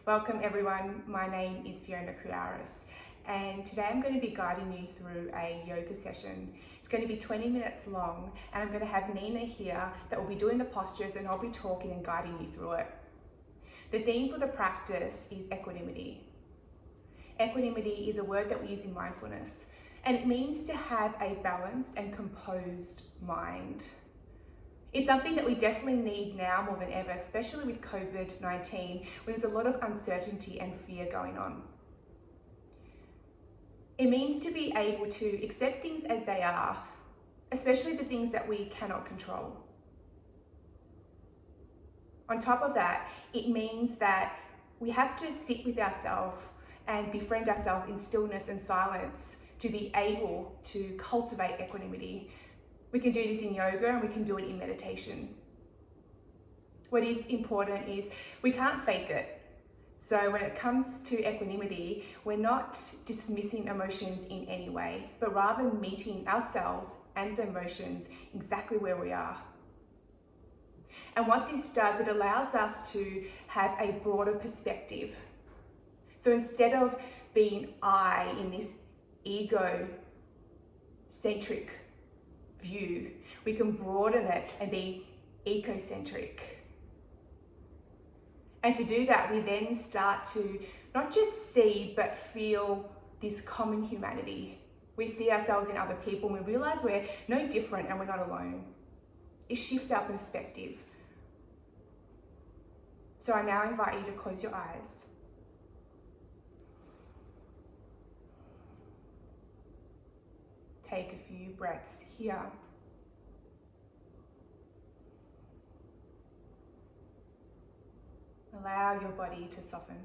Welcome everyone, my name is Fiona Kriaris and today I'm going to be guiding you through a yoga session. It's going to be 20 minutes long and I'm going to have Nina here that will be doing the postures and I'll be talking and guiding you through it. The theme for the practice is equanimity. Equanimity is a word that we use in mindfulness and it means to have a balanced and composed mind. It's something that we definitely need now more than ever, especially with COVID-19, where there's a lot of uncertainty and fear going on. It means to be able to accept things as they are, especially the things that we cannot control. On top of that, it means that we have to sit with ourselves and befriend ourselves in stillness and silence to be able to cultivate equanimity. We can do this in yoga and we can do it in meditation. What is important is we can't fake it. So when it comes to equanimity, we're not dismissing emotions in any way, but rather meeting ourselves and the emotions exactly where we are. And what this does, it allows us to have a broader perspective. So instead of being I in this ego-centric view, we can broaden it and be ecocentric. And to do that, we then start to not just see but feel this common humanity. We see ourselves in other people and we realize we're no different and we're not alone. It shifts our perspective. So I now invite you to close your eyes. Take a few breaths here. Allow your body to soften.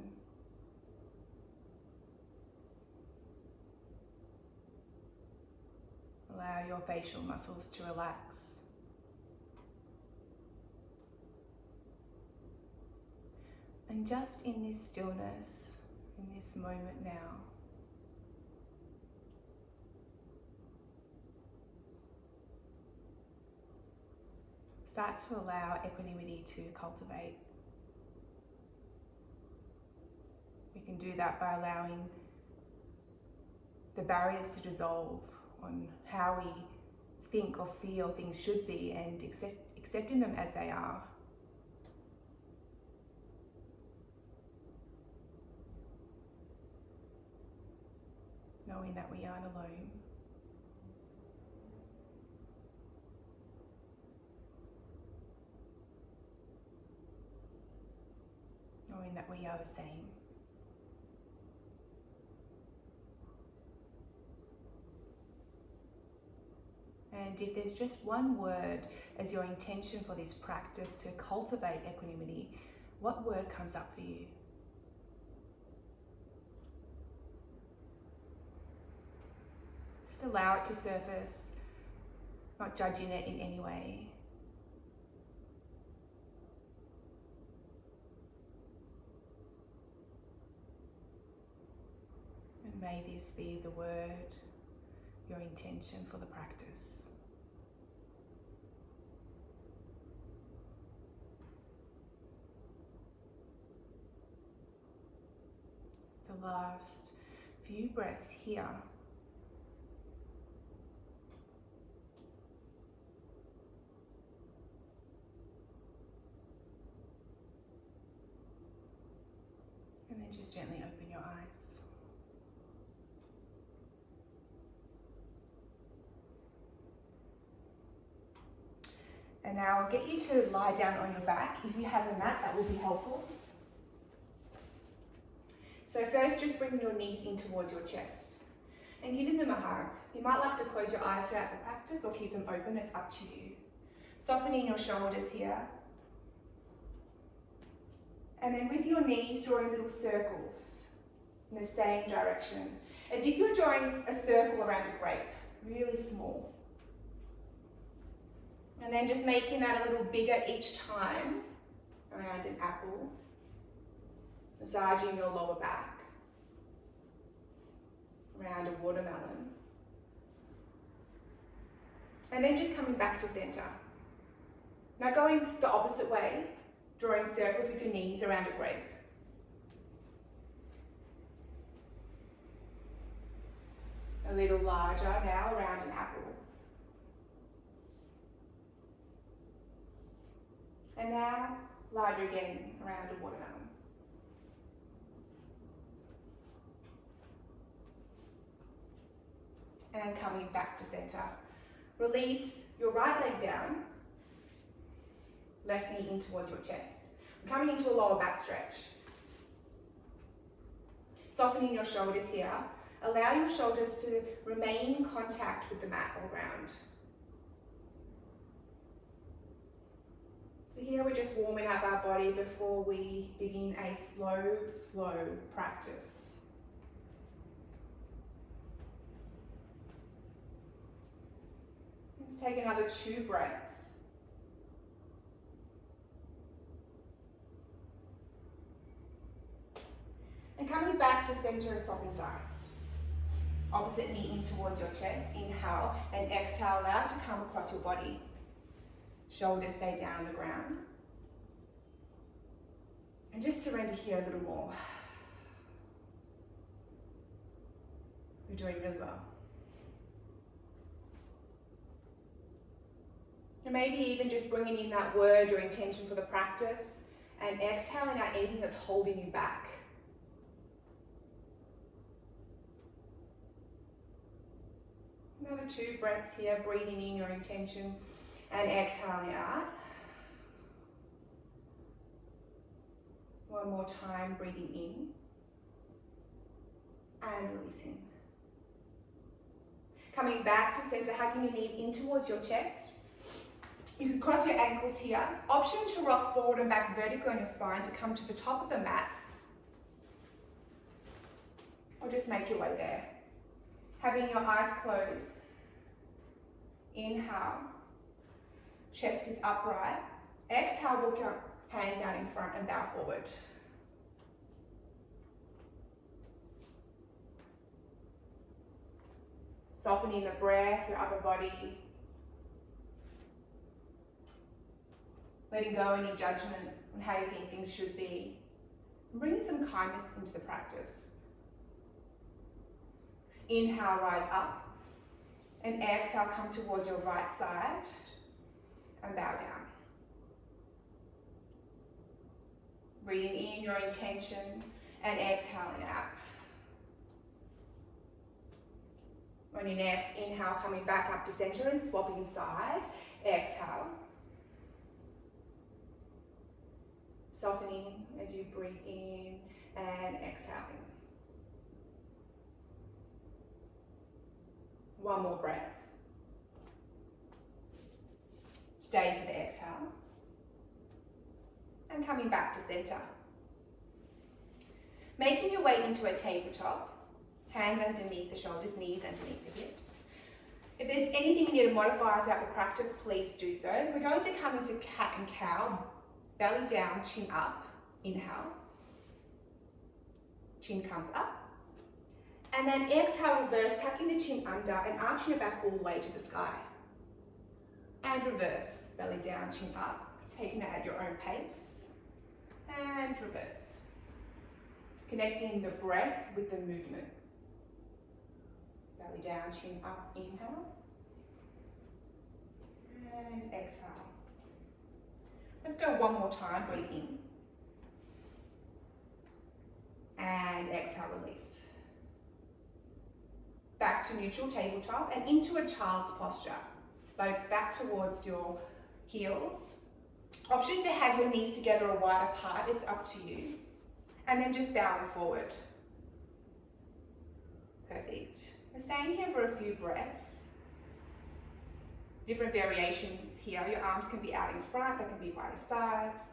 Allow your facial muscles to relax. And just in this stillness, in this moment now, start to allow equanimity to cultivate. We can do that by allowing the barriers to dissolve on how we think or feel things should be and accepting them as they are. Knowing that we aren't alone. Knowing that we are the same. And if there's just one word as your intention for this practice to cultivate equanimity, what word comes up for you? Just allow it to surface, not judging it in any way. And may this be the word, your intention for the practice. The last few breaths here. And then just gently open your eyes. And now I'll get you to lie down on your back. If you have a mat, that will be helpful. So first, just bring your knees in towards your chest and giving them a hug. You might like to close your eyes throughout the practice or keep them open, it's up to you. Softening your shoulders here. And then with your knees, drawing little circles in the same direction, as if you're drawing a circle around a grape, really small. And then just making that a little bigger each time around an apple. Massaging your lower back, around a watermelon. And then just coming back to center. Now going the opposite way, drawing circles with your knees around a grape. A little larger now, around an apple. And now, larger again, around a watermelon. And coming back to center. Release your right leg down, left knee in towards your chest. Coming into a lower back stretch. Softening your shoulders here. Allow your shoulders to remain in contact with the mat or ground. So here we're just warming up our body before we begin a slow flow practice. Let's take another 2 breaths. And coming back to center and swapping sides. Opposite knee in towards your chest, inhale, and exhale now to come across your body. Shoulders stay down on the ground. And just surrender here a little more. You're doing really well. And maybe even just bringing in that word or intention for the practice and exhaling out anything that's holding you back. Another 2 breaths here, breathing in your intention and exhaling out. One more time, breathing in and releasing. Coming back to center, hugging your knees in towards your chest. You can cross your ankles here. Option to rock forward and back vertically on your spine to come to the top of the mat. Or just make your way there. Having your eyes closed. Inhale. Chest is upright. Exhale, walk your hands out in front and bow forward. Softening the breath, your upper body. Letting go any judgment on how you think things should be. And bringing some kindness into the practice. Inhale, rise up. And exhale, come towards your right side and bow down. Breathing in your intention and exhaling out. On your next inhale, coming back up to center and swapping side. Exhale. Softening as you breathe in and exhaling. One more breath. Stay for the exhale. And coming back to center. Making your way into a tabletop. Hands underneath the shoulders, knees underneath the hips. If there's anything you need to modify throughout the practice, please do so. We're going to come into cat and cow. Belly down, chin up. Inhale. Chin comes up. And then exhale, reverse, tucking the chin under and arching it back all the way to the sky. And reverse, belly down, chin up, taking it at your own pace. And reverse. Connecting the breath with the movement. Belly down, chin up, inhale. And exhale. Let's go one more time, breathe in. And exhale, release. Back to neutral tabletop and into a child's posture. But it's back towards your heels. Option to have your knees together or wide apart, it's up to you. And then just bowing forward. Perfect. We're staying here for a few breaths. Different variations here. Your arms can be out in front, they can be by the sides.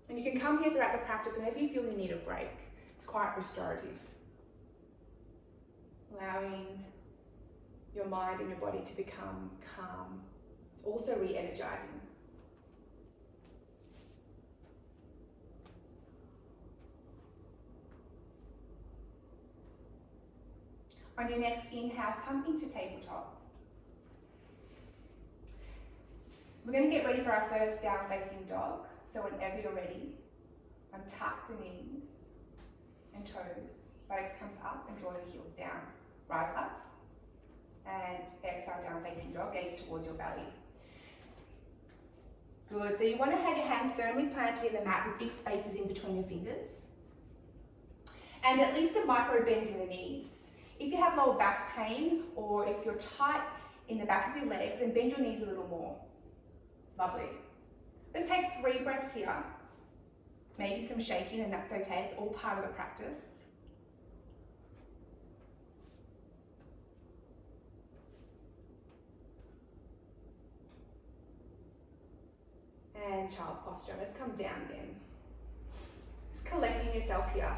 And you can come here throughout the practice whenever you feel you need a break. It's quite restorative. Allowing your mind and your body to become calm. It's also re-energizing. On your next inhale, come into tabletop. We're going to get ready for our first down facing dog. So whenever you're ready, untuck the knees and toes, buttocks comes up and draw your heels down. Rise up and exhale, down facing dog, gaze towards your belly. Good, so you want to have your hands firmly planted in the mat with big spaces in between your fingers. And at least a micro bend in the knees. If you have lower back pain or if you're tight in the back of your legs, then bend your knees a little more. Lovely. Let's take 3 breaths here. Maybe some shaking, and that's okay. It's all part of the practice. And child's posture. Let's come down again. Just collecting yourself here.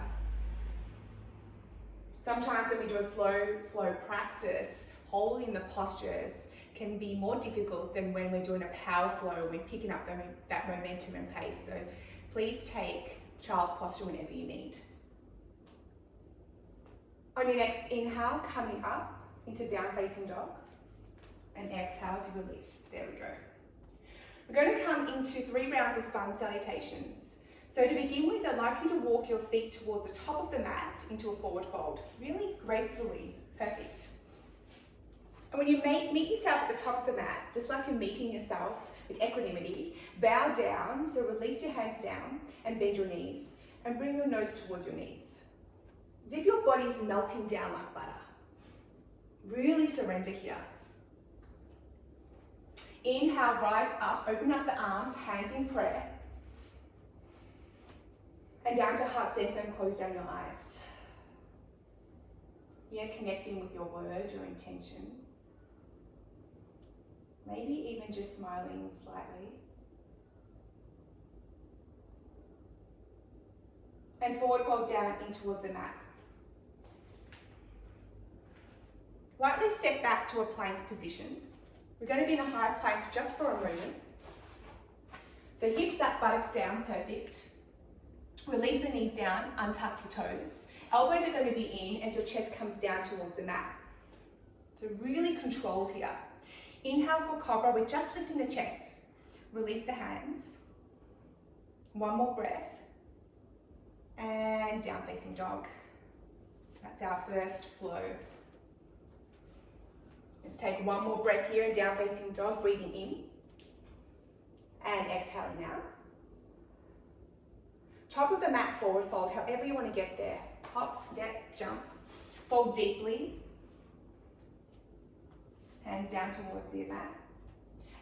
Sometimes when we do a slow flow practice, holding the postures can be more difficult than when we're doing a power flow, we're picking up that momentum and pace. So please take child's posture whenever you need. On your next inhale, coming up into down facing dog, and exhale to release. There we go. We're going to come into 3 rounds of sun salutations. So to begin with, I'd like you to walk your feet towards the top of the mat into a forward fold, really gracefully. Perfect. And when you meet yourself at the top of the mat, just like you're meeting yourself with equanimity, bow down, so release your hands down and bend your knees and bring your nose towards your knees. As if your body is melting down like butter. Really surrender here. Inhale, rise up, open up the arms, hands in prayer. And down to heart center and close down your eyes. Yeah, connecting with your word, your intention. Maybe even just smiling slightly. And forward fold down in towards the mat. Lightly step back to a plank position. We're going to be in a high plank just for a moment. So hips up, buttocks down, perfect. Release the knees down, untuck your toes. Elbows are going to be in as your chest comes down towards the mat. So really controlled here. Inhale for cobra, we're just lifting the chest. Release the hands. One more breath. And down facing dog. That's our first flow. Let's take one more breath here and down facing dog, breathing in. And exhaling out. Top of the mat, forward fold, however you want to get there. Hop, step, jump. Fold deeply. Hands down towards the mat.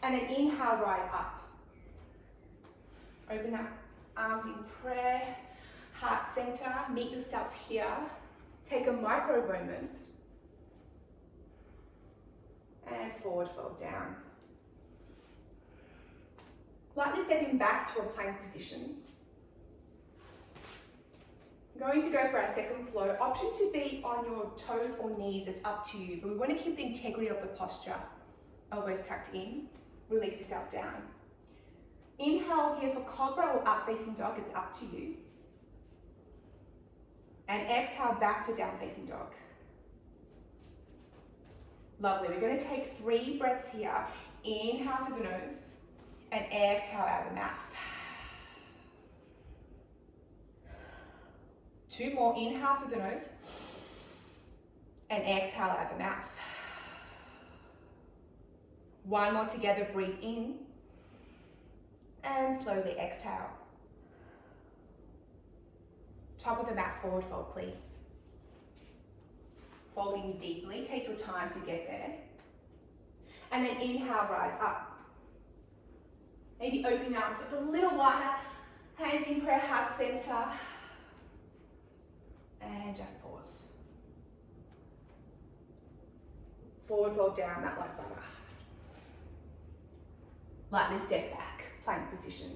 And then inhale, rise up. Open up, arms in prayer. Heart center, meet yourself here. Take a micro moment. And forward fold down. Lightly stepping back to a plank position. Going to go for our second flow. Option to be on your toes or knees, it's up to you, but we want to keep the integrity of the posture. Elbows tucked in, release yourself down. Inhale here for cobra or up facing dog, it's up to you. And exhale back to down facing dog. Lovely, we're going to take 3 breaths here. Inhale through the nose and exhale out of the mouth. 2 more, inhale through the nose and exhale out the mouth. 1 more together, breathe in and slowly exhale. Top of the mat, forward fold, please. Folding deeply, take your time to get there. And then inhale, rise up. Maybe open your arms up a little wider, hands in prayer, heart center. And just pause. Forward fold down, mat like butter. Lightly step back, plank position.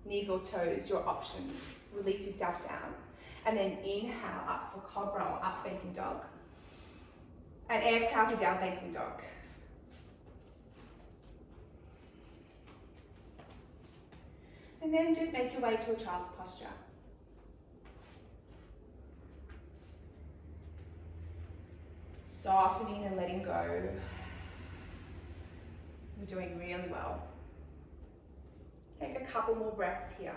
Knees or toes, your option. Release yourself down. And then inhale up for cobra or up facing dog. And exhale to down facing dog. And then just make your way to a child's posture. Softening and letting go. You're doing really well. Take a couple more breaths here.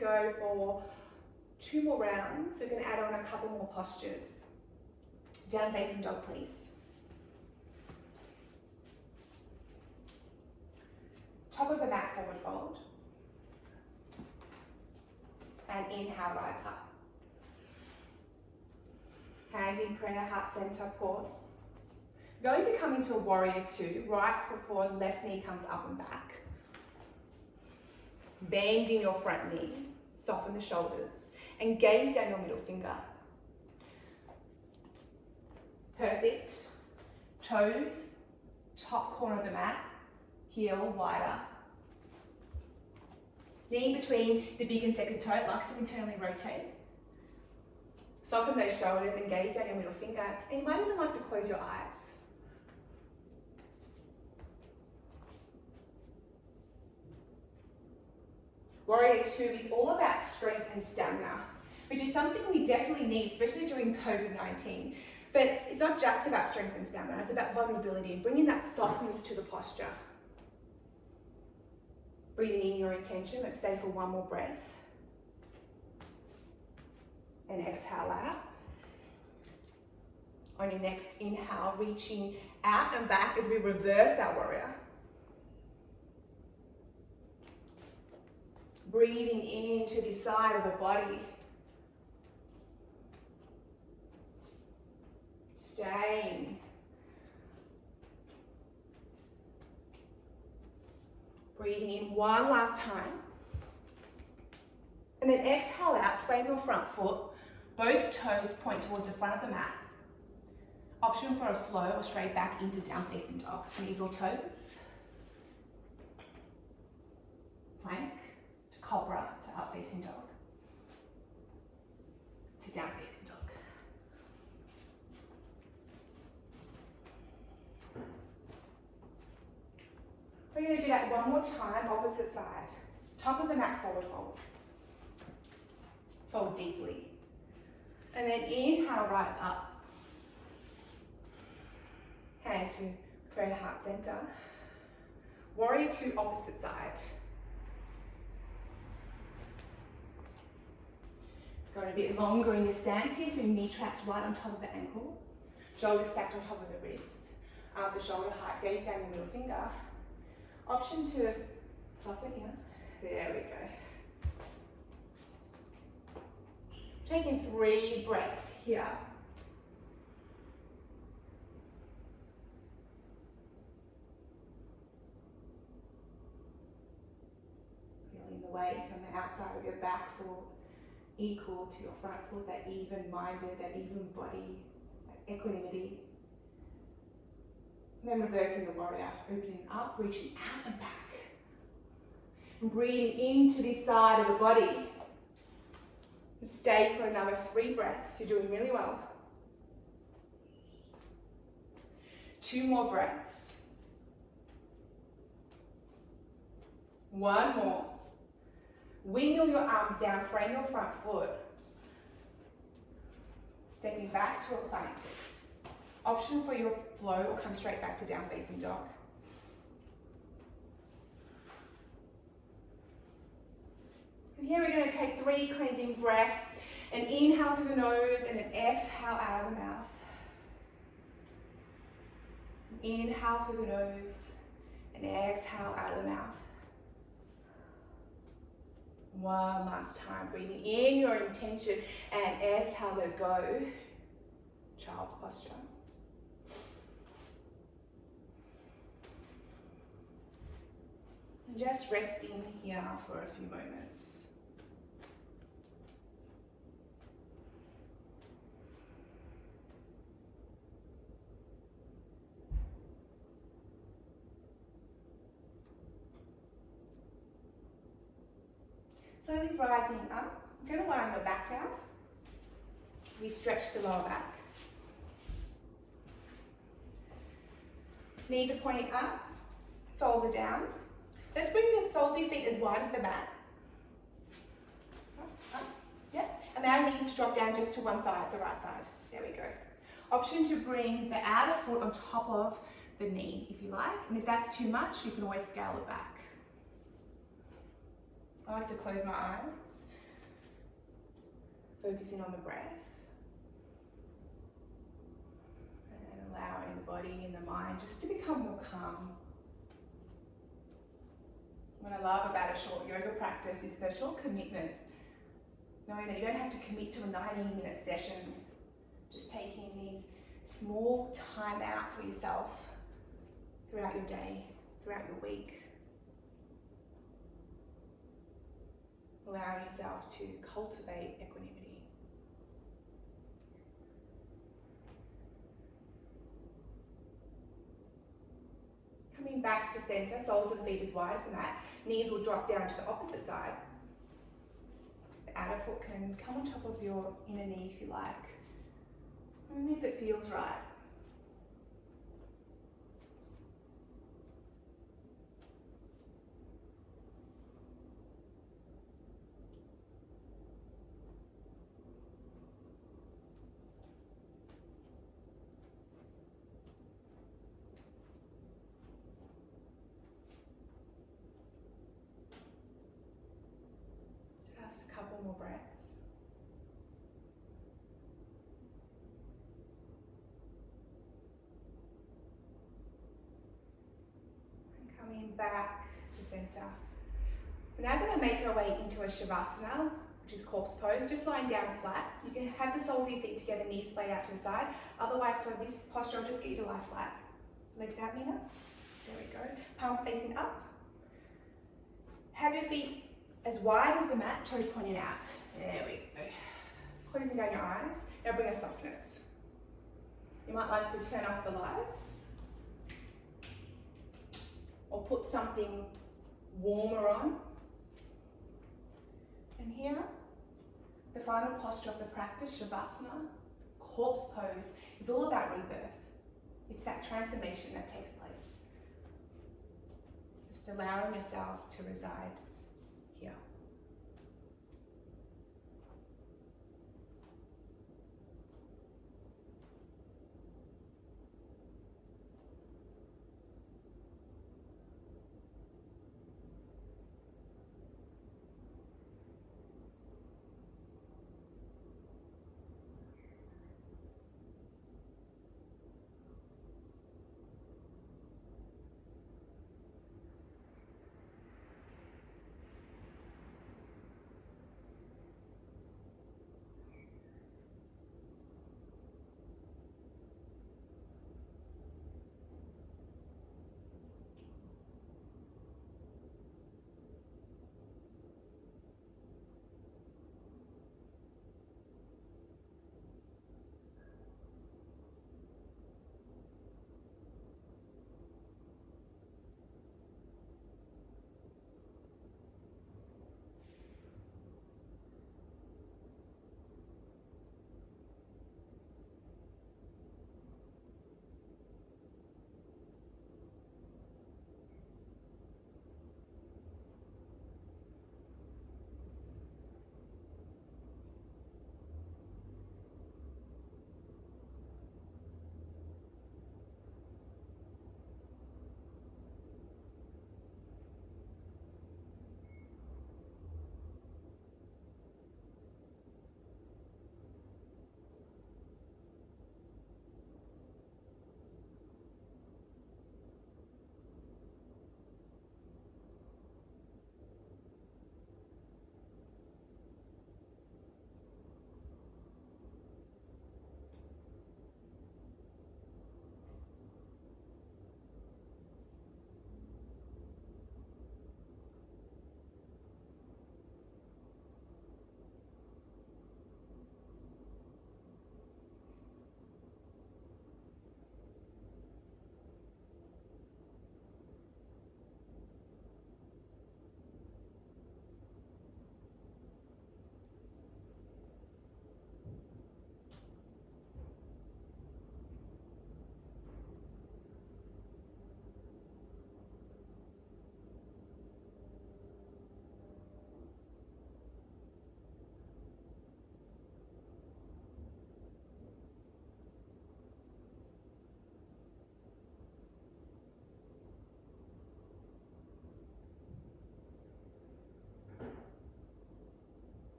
go for 2 more rounds. We're going to add on a couple more postures. Down facing dog, please. Top of the mat, forward fold. And inhale, rise up. Hands in prayer, heart center, pause. Going to come into a warrior 2, right foot forward, left knee comes up and back. Bending your front knee, soften the shoulders, and gaze down your middle finger. Perfect. Toes, top corner of the mat, heel wider. Knee between the big and second toe, it likes to internally rotate. Soften those shoulders and gaze down your middle finger, and you might even like to close your eyes. Warrior 2 is all about strength and stamina, which is something we definitely need, especially during COVID-19. But it's not just about strength and stamina, it's about vulnerability and bringing that softness to the posture. Breathing in your intention, let's stay for 1 more breath. And exhale out. On your next inhale, reaching out and back as we reverse our warrior. Breathing into the side of the body. Staying. Breathing in 1 last time. And then exhale out, frame your front foot. Both toes point towards the front of the mat. Option for a flow or straight back into down facing dog. Knees or toes. Plank. Cobra to up facing dog, to down facing dog. We're going to do that 1 more time, opposite side. Top of the mat, forward fold. Fold deeply. And then inhale, rise up. Hands to prayer heart center. Warrior 2, opposite side. Going a bit longer in your stance here, so your knee traps right on top of the ankle. Shoulders stacked on top of the wrist. Arms to shoulder height, gaze down the middle finger. Option to soften here. There we go. Taking 3 breaths here. Feeling the weight on the outside of your back foot. Equal to your front foot, that even-minded, that even body, that equanimity. And then reversing the warrior, opening up, reaching out and back. And breathing into this side of the body. And stay for another 3 breaths, you're doing really well. 2 more breaths. 1 more. Wiggle your arms down, frame your front foot. Stepping back to a plank. Option for your flow or come straight back to down facing dog. And here we're going to take 3 cleansing breaths. An inhale through the nose and an exhale out of the mouth. Inhale through the nose and exhale out of the mouth. 1 last time, breathing in your intention and exhale, let it go. Child's posture. And just resting here for a few moments. Slowly rising up, I'm going to lie on your back now. We stretch the lower back. Knees are pointing up, soles are down. Let's bring the soles of your feet as wide as the mat. Up. Yep. Allow your knees to drop down just to one side, the right side. There we go. Option to bring the outer foot on top of the knee, if you like. And if that's too much, you can always scale it back. I like to close my eyes focusing on the breath and allowing the body and the mind just to become more calm. What I love about a short yoga practice is the short commitment, knowing that you don't have to commit to a 90-minute session, just taking these small time out for yourself throughout your day, throughout your week. Allowing yourself to cultivate equanimity. Coming back to center, soles of the feet as wide as the mat. Knees will drop down to the opposite side. The outer foot can come on top of your inner knee if you like. Only if it feels right. Just a couple more breaths. And coming back to center. We're now going to make our way into a Shavasana, which is corpse pose, just lying down flat. You can have the soles of your feet together, knees splayed out to the side. Otherwise, for this posture, I'll just get you to lie flat. Legs out, Nina. There we go. Palms facing up. Have your feet as wide as the mat, toes pointing out. There we go. Closing down your eyes. Now bring a softness. You might like to turn off the lights or put something warmer on. And here, the final posture of the practice, Shavasana, corpse pose, is all about rebirth. It's that transformation that takes place. Just allowing yourself to reside here.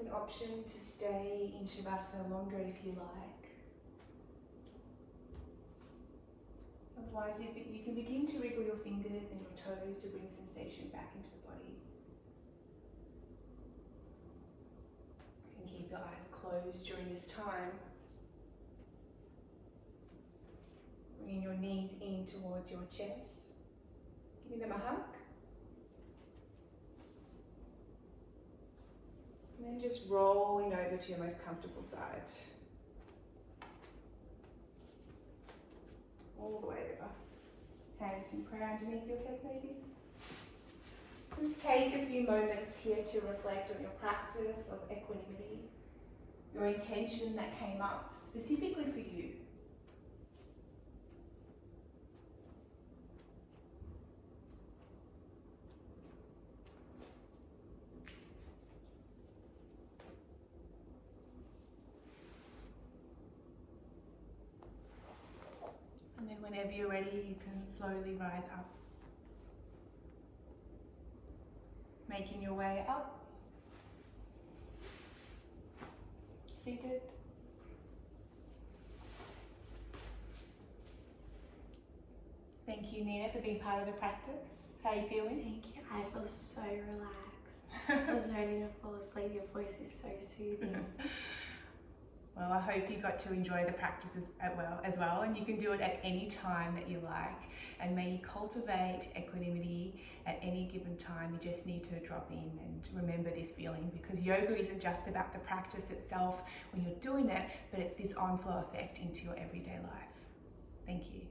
an option to stay in Shavasana longer if you like. Otherwise, you can begin to wriggle your fingers and your toes to bring sensation back into the body. You can keep your eyes closed during this time. Bringing your knees in towards your chest. Giving them a hug. And then just rolling over to your most comfortable side. All the way over. Hands in prayer underneath your head maybe. Just take a few moments here to reflect on your practice of equanimity, your intention that came up specifically for you. And then whenever you're ready, you can slowly rise up. Making your way up. Seated. Thank you, Nina, for being part of the practice. How are you feeling? Thank you. I feel so relaxed. I was ready to fall asleep. Your voice is so soothing. Well, I hope you got to enjoy the practices as well, and you can do it at any time that you like. And may you cultivate equanimity at any given time. You just need to drop in and remember this feeling, because yoga isn't just about the practice itself when you're doing it, but it's this on-flow effect into your everyday life. Thank you.